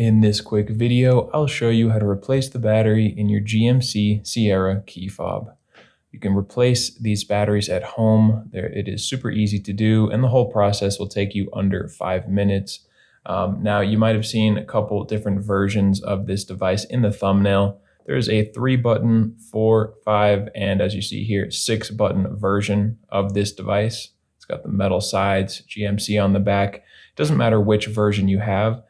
In this quick video, I'll show you how to replace the battery in your GMC Sierra key fob. You can replace these batteries at home. It is super easy to do, and the whole process will take you under 5 minutes. Now, you might have seen a couple different versions of this device in the thumbnail. There's a 3-button, 4, 5, and as you see here, 6-button version of this device. It's got the metal sides, GMC on the back. It doesn't matter which version you have.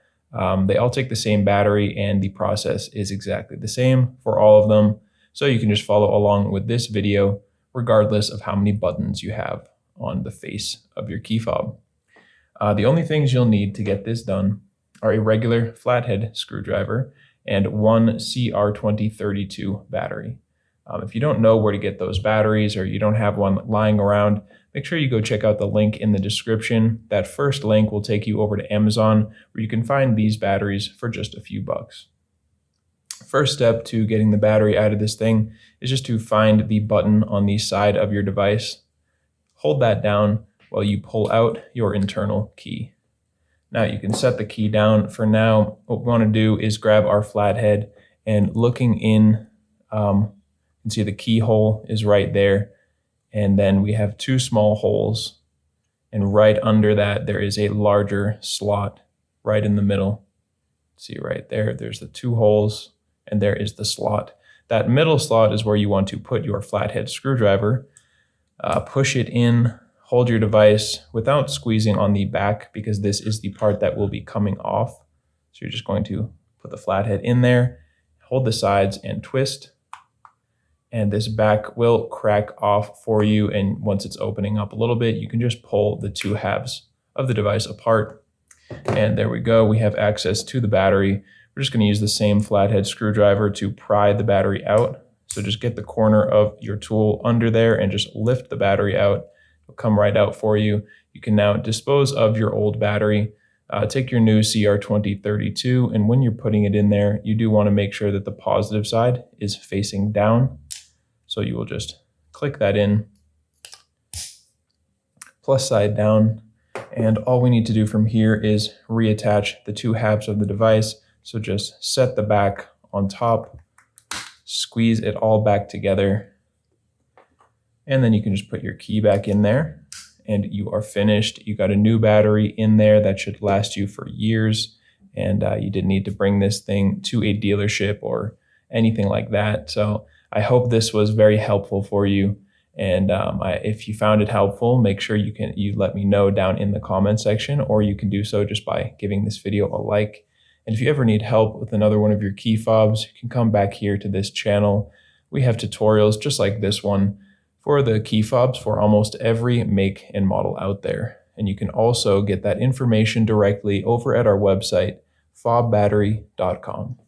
They all take the same battery, and the process is exactly the same for all of them. So you can just follow along with this video regardless of how many buttons you have on the face of your key fob. The only things you'll need to get this done are a regular flathead screwdriver and one CR2032 battery. If you don't know where to get those batteries or you don't have one lying around, make sure you go check out the link in the description. That first link will take you over to Amazon, where you can find these batteries for just a few bucks. First step to getting the battery out of this thing is just to find the button on the side of your device. Hold that down while you pull out your internal key. Now you can set the key down. For now, what we want to do is grab our flathead, and looking in, you can see the keyhole is right there. And then we have 2 small holes, and right under that there is a larger slot right in the middle. See right there, there's the 2 holes, and there is the slot. That middle slot is where you want to put your flathead screwdriver. Push it in, hold your device without squeezing on the back, because this is the part that will be coming off. So you're just going to put the flathead in there, hold the sides and twist. And this back will crack off for you, and once it's opening up a little bit, you can just pull the 2 halves of the device apart. And there we go, we have access to the battery. We're just going to use the same flathead screwdriver to pry the battery out. So just get the corner of your tool under there and just lift the battery out. It'll come right out for you. You can now dispose of your old battery. Take your new CR2032, and when you're putting it in there, you do want to make sure that the positive side is facing down. So you will just click that in, plus side down, and all we need to do from here is reattach the 2 halves of the device. So just set the back on top, squeeze it all back together, and then you can just put your key back in there, and you are finished. You got a new battery in there that should last you for years, and you didn't need to bring this thing to a dealership or anything like that. So I hope this was very helpful for you, and if you found it helpful, make sure you let me know down in the comment section, or you can do so just by giving this video a like. And if you ever need help with another one of your key fobs, you can come back here to this channel. We have tutorials just like this one for the key fobs for almost every make and model out there. And you can also get that information directly over at our website, FobBattery.com.